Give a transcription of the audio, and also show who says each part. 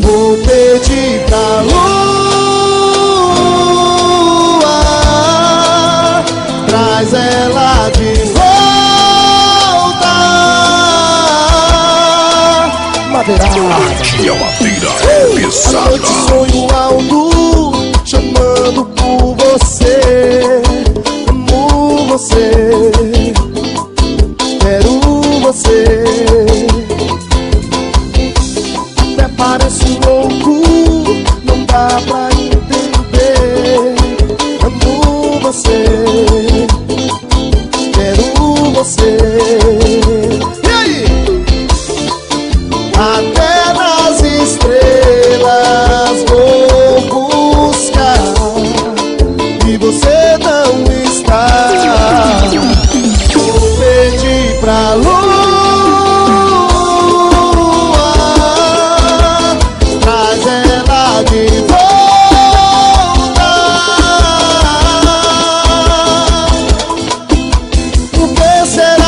Speaker 1: Vou pedir pra lua, traz ela de volta. Madeira.
Speaker 2: Dia madeira é pesada.
Speaker 1: À noite sonho alto, chamando por você. Amo você, quero você. Até pareço louco, não dá pra entender. Amo você, quero você. E aí? Até nas estrelas vou buscar e você não está. Vou pedir pra lua, traz ela de volta. Por que será